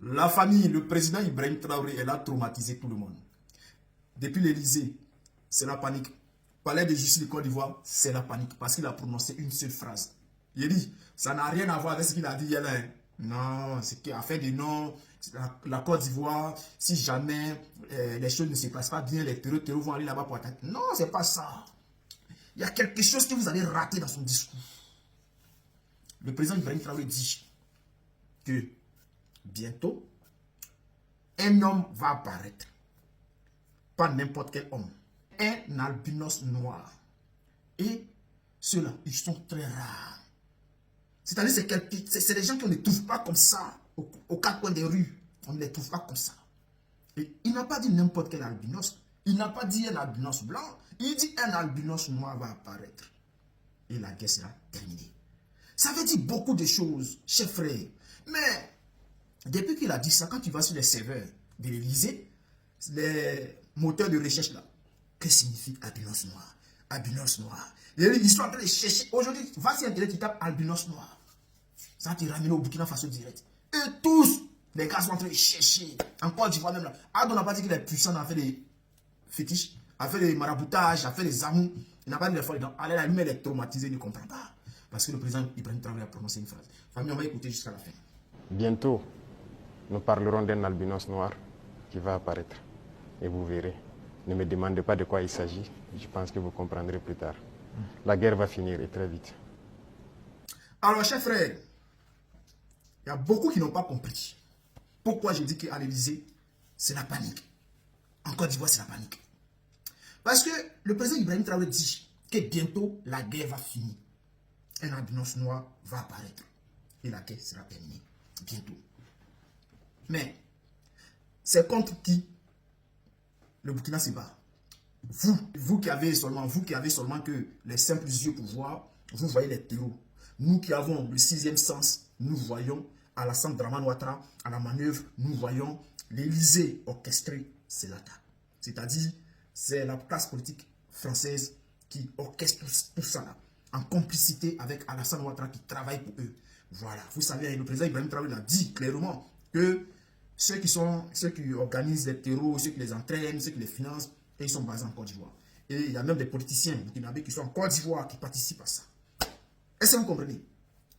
La famille, le président Ibrahim Traoré, elle a traumatisé tout le monde. Depuis l'Élysée, c'est la panique. Palais de justice de Côte d'Ivoire, c'est la panique. Parce qu'il a prononcé une seule phrase. Il dit, ça n'a rien à voir avec ce qu'il a dit hier. Non, c'est qu'il a fait des noms. La Côte d'Ivoire, si jamais les choses ne se passent pas bien, les terroristes vont aller là-bas pour attaquer. Non, c'est pas ça. Il y a quelque chose que vous avez raté dans son discours. Le président Ibrahim Traoré dit que bientôt, un homme va apparaître. Pas n'importe quel homme. Un albinos noir. Et ceux-là, ils sont très rares. C'est-à-dire, c'est des gens qu'on ne trouve pas comme ça, aux quatre coins des rues. On ne les trouve pas comme ça. Et il n'a pas dit n'importe quel albinos. Il n'a pas dit un albinos blanc. Il dit un albinos noir va apparaître. Et la guerre sera terminée. Ça veut dire beaucoup de choses, chers frères. Mais, depuis qu'il a dit ça, quand tu vas sur les serveurs de l'Élysée, les moteurs de recherche là, que signifie albinos noir? Albinos noir. Ils sont en train de chercher. Aujourd'hui, va sur Internet, tu tapes albinos noir. Ça va te ramener au Burkina Faso direct. Et tous, les gars sont en train de chercher. En Côte d'Ivoire même là. Adon n'a pas dit qu'il est puissant à faire des fétiches, à faire des maraboutages, à faire des amours. Il n'a pas dit des fois, allez, la lumière est traumatisée, il ne comprend pas. Parce que le président Ibrahim Traoré a prononcé une phrase. Famille, on va écouter jusqu'à la fin. Bientôt, nous parlerons d'un albinos noir qui va apparaître. Et vous verrez. Ne me demandez pas de quoi il s'agit. Je pense que vous comprendrez plus tard. La guerre va finir et très vite. Alors, chers frères, il y a beaucoup qui n'ont pas compris. Pourquoi je dis qu'à l'Élysée, c'est la panique. En Côte d'Ivoire, c'est la panique. Parce que le président Ibrahim Traoré dit que bientôt, la guerre va finir. Un albinos noir va apparaître. Et la guerre sera terminée. Bientôt. Mais, c'est contre qui le Burkina se bat? Vous qui avez seulement que les simples yeux pour voir, vous voyez les terreaux. Nous qui avons le sixième sens, nous voyons Alassane Dramane Ouattara à la manœuvre, nous voyons l'Élysée orchestré, c'est l'attaque. C'est-à-dire, c'est la classe politique française qui orchestre tout ça là, en complicité avec Alassane Ouattara qui travaille pour eux. Voilà, vous savez, le président Ibrahim Traoré a dit clairement que ceux qui organisent les terreaux, ceux qui les entraînent, ceux qui les financent, ils sont basés en Côte d'Ivoire. Et il y a même des politiciens burkinabés qui sont en Côte d'Ivoire qui participent à ça. Est-ce que vous comprenez?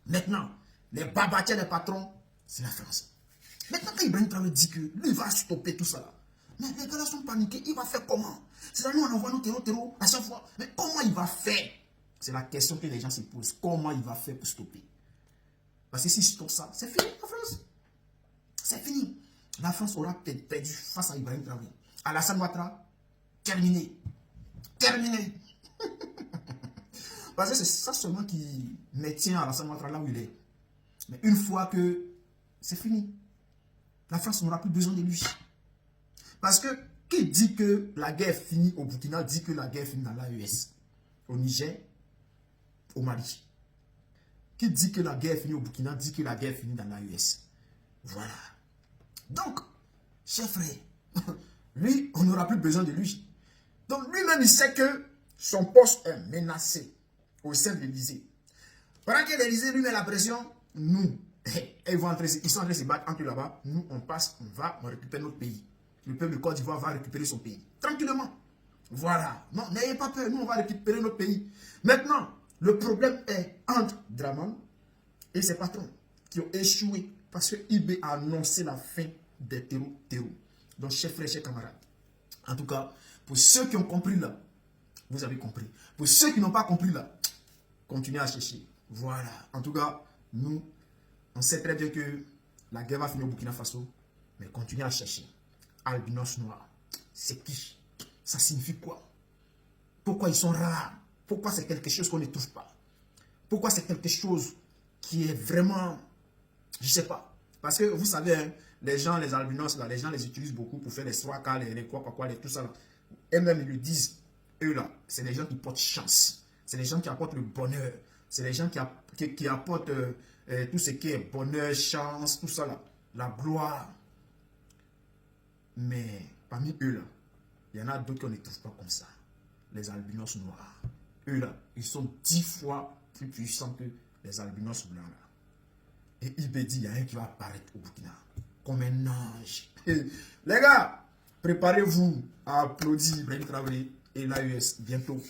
Maintenant, les babatiers, les patrons, c'est la France. Maintenant, quand Ibrahim Traoré dit que lui va stopper tout ça là, mais les gars là sont paniqués, il va faire comment? C'est-à-dire, nous on envoie nos terreaux à chaque fois. Mais comment il va faire? C'est la question que les gens se posent. Comment il va faire pour stopper? Parce que s'il stoppe ça, c'est fini la France. C'est fini. La France aura peut-être perdu face à Ibrahim Traoré. Alassane Ouattara, terminé. Terminé. Parce que c'est ça seulement qui maintient Alassane Ouattara là où il est. Mais une fois que c'est fini, la France n'aura plus besoin de lui. Parce que qui dit que la guerre finit au Burkina dit que la guerre finit dans l'AES, au Niger, au Mali. Qui dit que la guerre finit au Burkina dit que la guerre finit dans l'AES. Voilà. Donc, chers frères, lui, on n'aura plus besoin de lui. Donc lui-même, il sait que son poste est menacé au sein de l'Élysée. Pendant que l'Élysée lui met la pression, nous, ils sont en train de se battre entre là-bas. Nous, on passe, on récupère notre pays. Le peuple de Côte d'Ivoire va récupérer son pays. Tranquillement. Voilà. Non, n'ayez pas peur. Nous, on va récupérer notre pays. Maintenant, le problème est entre Dramane et ses patrons qui ont échoué parce que IB a annoncé la fin des terreaux. Donc, chers frères, chers camarades, en tout cas, pour ceux qui ont compris là, vous avez compris. Pour ceux qui n'ont pas compris là, continuez à chercher. Voilà. En tout cas, nous, on sait très bien que la guerre va finir au Burkina Faso, mais continuez à chercher. Albinos noirs, c'est qui? Ça signifie quoi? Pourquoi ils sont rares? Pourquoi c'est quelque chose qu'on ne trouve pas? Pourquoi c'est quelque chose qui est vraiment, je ne sais pas. Parce que vous savez, hein, les gens, les albinos, là, les gens les utilisent beaucoup pour faire les swaka, les quoi, tout ça. Et même ils le disent, eux là, c'est les gens qui portent chance. C'est les gens qui apportent le bonheur. C'est les gens qui apportent tout ce qui est bonheur, chance, tout ça là. La gloire. Mais parmi eux là, il y en a d'autres qu'on ne trouve pas comme ça. Les albinos noirs. Eux là, ils sont 10 fois plus puissants que les albinos blancs là. Et IB dit, il y a un qui va apparaître au Burkina. comme un ange. Les gars, préparez-vous à applaudir Ibrahim Traoré et l'AES bientôt.